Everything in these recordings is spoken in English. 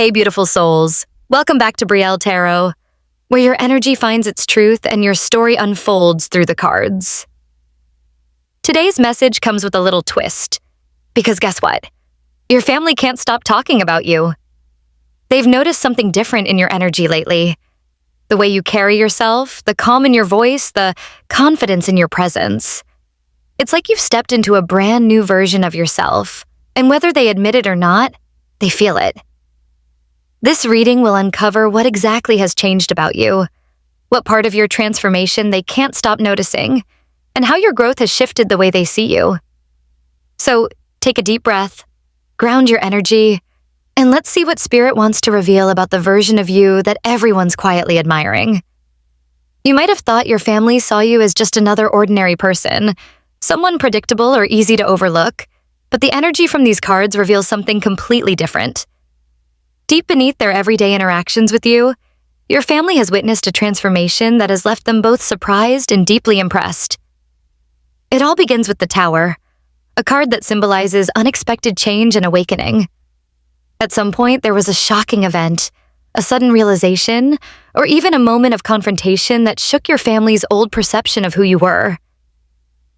Hey, beautiful souls. Welcome back to Brielle Tarot, where your energy finds its truth and your story unfolds through the cards. Today's message comes with a little twist, because guess what? Your family can't stop talking about you. They've noticed something different in your energy lately. The way you carry yourself, the calm in your voice, the confidence in your presence. It's like you've stepped into a brand new version of yourself, and whether they admit it or not, they feel it. This reading will uncover what exactly has changed about you, what part of your transformation they can't stop noticing, and how your growth has shifted the way they see you. So, take a deep breath, ground your energy, and let's see what Spirit wants to reveal about the version of you that everyone's quietly admiring. You might have thought your family saw you as just another ordinary person, someone predictable or easy to overlook, but the energy from these cards reveals something completely different. Deep beneath their everyday interactions with you, your family has witnessed a transformation that has left them both surprised and deeply impressed. It all begins with the Tower, a card that symbolizes unexpected change and awakening. At some point, there was a shocking event, a sudden realization, or even a moment of confrontation that shook your family's old perception of who you were.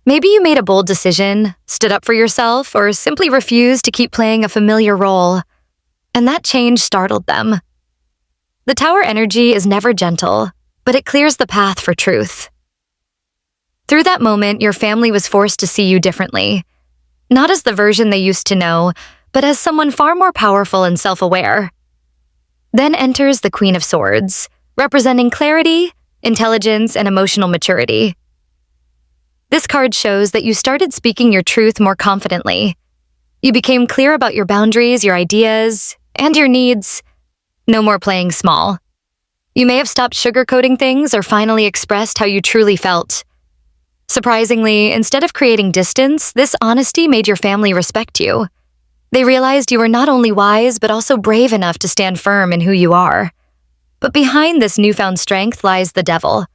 Maybe you made a bold decision, stood up for yourself, or simply refused to keep playing a familiar role. And that change startled them. The Tower energy is never gentle, but it clears the path for truth. Through that moment, your family was forced to see you differently, not as the version they used to know, but as someone far more powerful and self-aware. Then enters the Queen of Swords, representing clarity, intelligence, and emotional maturity. This card shows that you started speaking your truth more confidently. You became clear about your boundaries, your ideas, and your needs. No more playing small. You may have stopped sugarcoating things or finally expressed how you truly felt. Surprisingly, instead of creating distance, this honesty made your family respect you. They realized you were not only wise, but also brave enough to stand firm in who you are. But behind this newfound strength lies the devil.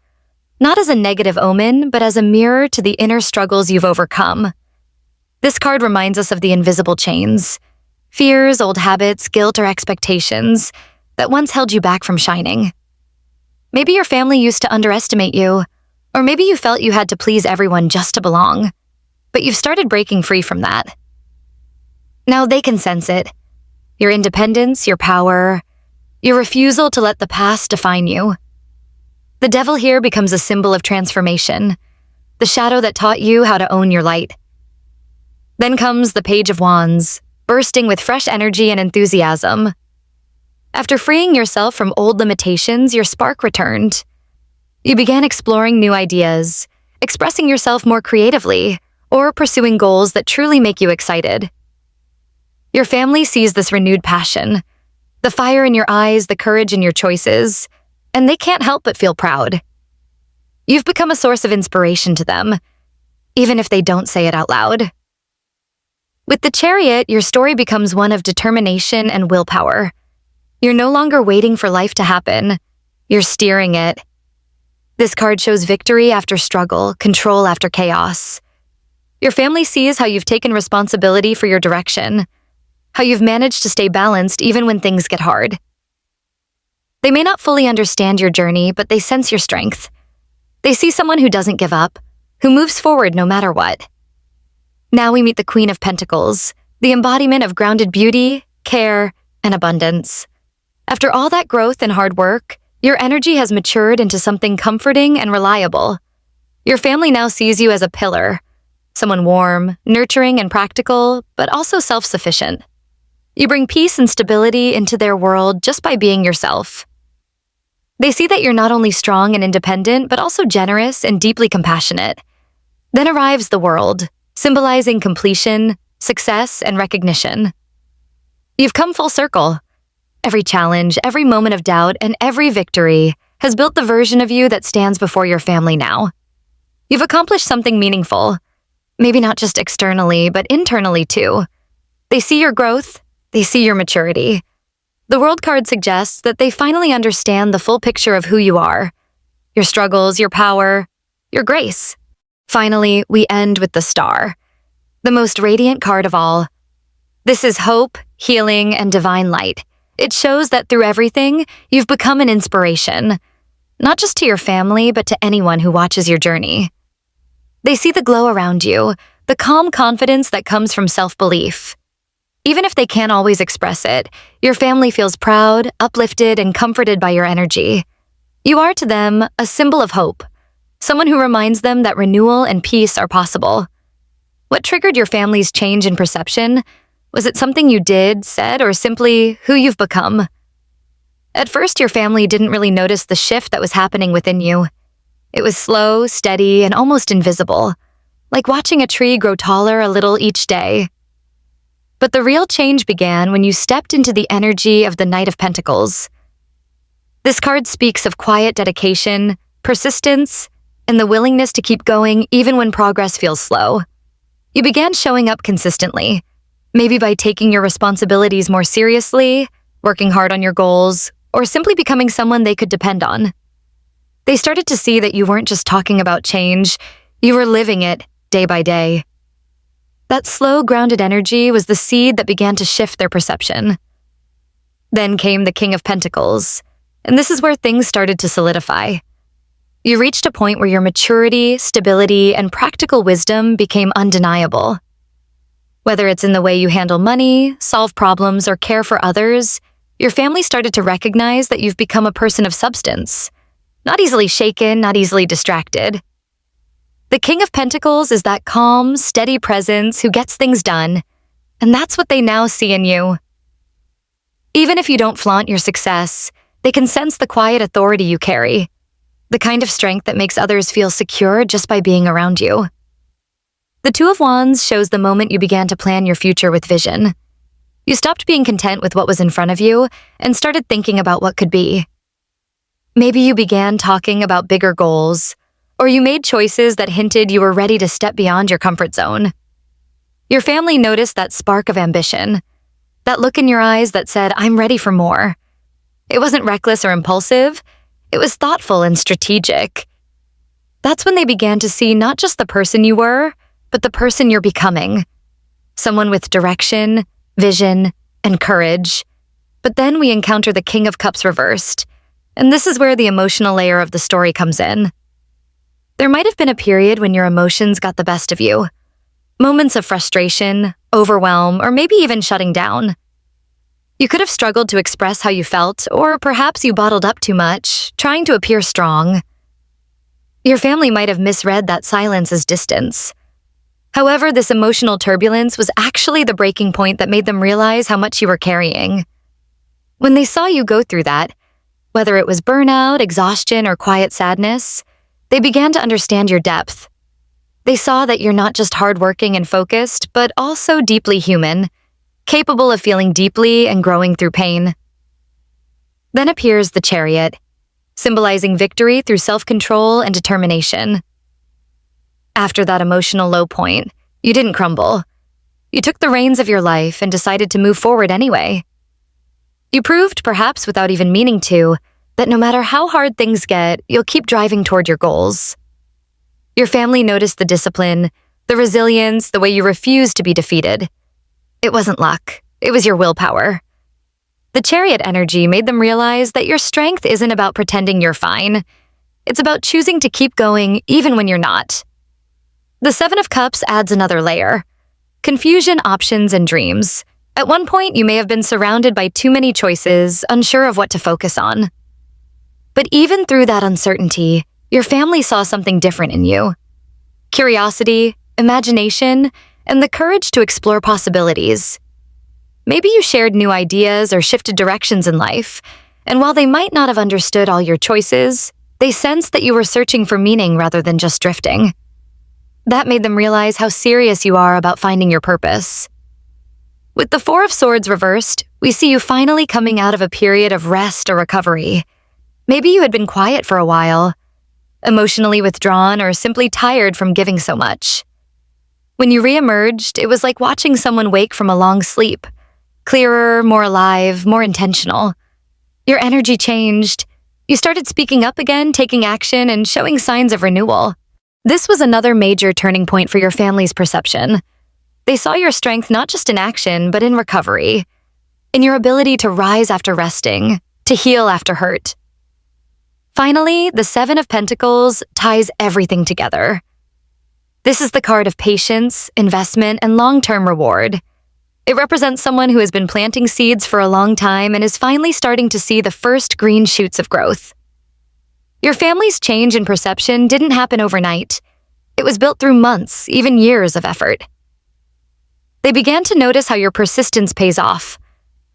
Not as a negative omen, but as a mirror to the inner struggles you've overcome. This card reminds us of the invisible chains. Fears, old habits, guilt, or expectations that once held you back from shining. Maybe your family used to underestimate you, or maybe you felt you had to please everyone just to belong. But you've started breaking free from that. Now they can sense it. Your independence, your power, your refusal to let the past define you. The devil here becomes a symbol of transformation, the shadow that taught you how to own your light. Then comes the Page of Wands, bursting with fresh energy and enthusiasm. After freeing yourself from old limitations, your spark returned. You began exploring new ideas, expressing yourself more creatively, or pursuing goals that truly make you excited. Your family sees this renewed passion, the fire in your eyes, the courage in your choices, and they can't help but feel proud. You've become a source of inspiration to them, even if they don't say it out loud. With the Chariot, your story becomes one of determination and willpower. You're no longer waiting for life to happen. You're steering it. This card shows victory after struggle, control after chaos. Your family sees how you've taken responsibility for your direction, how you've managed to stay balanced even when things get hard. They may not fully understand your journey, but they sense your strength. They see someone who doesn't give up, who moves forward no matter what. Now we meet the Queen of Pentacles, the embodiment of grounded beauty, care, and abundance. After all that growth and hard work, your energy has matured into something comforting and reliable. Your family now sees you as a pillar, someone warm, nurturing, and practical, but also self-sufficient. You bring peace and stability into their world just by being yourself. They see that you're not only strong and independent, but also generous and deeply compassionate. Then arrives the World, symbolizing completion, success, and recognition. You've come full circle. Every challenge, every moment of doubt, and every victory has built the version of you that stands before your family now. You've accomplished something meaningful, maybe not just externally, but internally too. They see your growth, they see your maturity. The World card suggests that they finally understand the full picture of who you are, your struggles, your power, your grace. Finally, we end with the Star, the most radiant card of all. This is hope, healing, and divine light, It shows that through everything, you've become an inspiration, not just to your family, but to anyone who watches your journey. They see the glow around you, the calm confidence that comes from self-belief. Even if they can't always express it, your family feels proud, uplifted, and comforted by your energy. You are to them a symbol of hope, someone who reminds them that renewal and peace are possible. What triggered your family's change in perception? Was it something you did, said, or simply who you've become? At first, your family didn't really notice the shift that was happening within you. It was slow, steady, and almost invisible, like watching a tree grow taller a little each day. But the real change began when you stepped into the energy of the Knight of Pentacles. This card speaks of quiet dedication, persistence, and the willingness to keep going even when progress feels slow. You began showing up consistently, maybe by taking your responsibilities more seriously, working hard on your goals, or simply becoming someone they could depend on. They started to see that you weren't just talking about change, you were living it day by day. That slow, grounded energy was the seed that began to shift their perception. Then came the King of Pentacles, and this is where things started to solidify. You reached a point where your maturity, stability, and practical wisdom became undeniable. Whether it's in the way you handle money, solve problems, or care for others, your family started to recognize that you've become a person of substance. Not easily shaken, not easily distracted. The King of Pentacles is that calm, steady presence who gets things done, and that's what they now see in you. Even if you don't flaunt your success, they can sense the quiet authority you carry, the kind of strength that makes others feel secure just by being around you. The Two of Wands shows the moment you began to plan your future with vision. You stopped being content with what was in front of you and started thinking about what could be. Maybe you began talking about bigger goals, or you made choices that hinted you were ready to step beyond your comfort zone. Your family noticed that spark of ambition, that look in your eyes that said, "I'm ready for more." It wasn't reckless or impulsive. It was thoughtful and strategic. That's when they began to see not just the person you were, but the person you're becoming. Someone with direction, vision, and courage. But then we encounter the King of Cups reversed, and this is where the emotional layer of the story comes in. There might have been a period when your emotions got the best of you. Moments of frustration, overwhelm, or maybe even shutting down. You could have struggled to express how you felt, or perhaps you bottled up too much, trying to appear strong. Your family might have misread that silence as distance. However, this emotional turbulence was actually the breaking point that made them realize how much you were carrying. When they saw you go through that, whether it was burnout, exhaustion, or quiet sadness, they began to understand your depth. They saw that you're not just hardworking and focused, but also deeply human, capable of feeling deeply and growing through pain. Then appears the Chariot, symbolizing victory through self-control and determination. After that emotional low point, you didn't crumble. You took the reins of your life and decided to move forward anyway. You proved, perhaps without even meaning to, that no matter how hard things get, you'll keep driving toward your goals. Your family noticed the discipline, the resilience, the way you refused to be defeated. It wasn't luck, it was your willpower. The Chariot energy made them realize that your strength isn't about pretending you're fine. It's about choosing to keep going even when you're not. The Seven of Cups adds another layer. Confusion, options, and dreams. At one point, you may have been surrounded by too many choices, unsure of what to focus on. But even through that uncertainty, your family saw something different in you. Curiosity, imagination, and the courage to explore possibilities. Maybe you shared new ideas or shifted directions in life, and while they might not have understood all your choices, they sensed that you were searching for meaning rather than just drifting. That made them realize how serious you are about finding your purpose. With the Four of Swords reversed, we see you finally coming out of a period of rest or recovery. Maybe you had been quiet for a while, emotionally withdrawn or simply tired from giving so much. When you re-emerged, it was like watching someone wake from a long sleep. Clearer, more alive, more intentional. Your energy changed. You started speaking up again, taking action, and showing signs of renewal. This was another major turning point for your family's perception. They saw your strength not just in action, but in recovery. in your ability to rise after resting, to heal after hurt. Finally, the Seven of Pentacles ties everything together. This is the card of patience, investment, and long-term reward. It represents someone who has been planting seeds for a long time and is finally starting to see the first green shoots of growth. Your family's change in perception didn't happen overnight. It was built through months, even years of effort. They began to notice how your persistence pays off,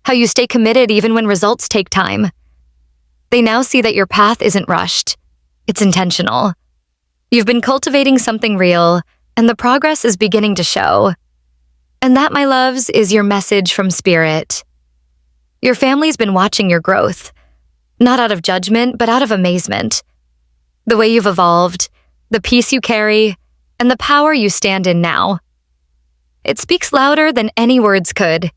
how you stay committed even when results take time. They now see that your path isn't rushed. It's intentional. You've been cultivating something real, and the progress is beginning to show. And that, my loves, is your message from Spirit. Your family's been watching your growth, not out of judgment, but out of amazement. The way you've evolved, the peace you carry, and the power you stand in now. It speaks louder than any words could.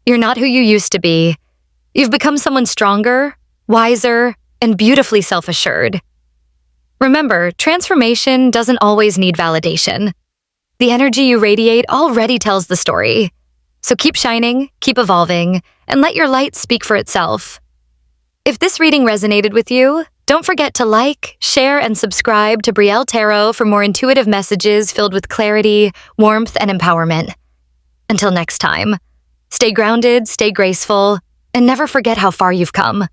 You're not who you used to be. You've become someone stronger, wiser, and beautifully self-assured. Remember, transformation doesn't always need validation. The energy you radiate already tells the story. So keep shining, keep evolving, and let your light speak for itself. If this reading resonated with you, don't forget to like, share, and subscribe to Brielle Tarot for more intuitive messages filled with clarity, warmth, and empowerment. Until next time, stay grounded, stay graceful, and never forget how far you've come.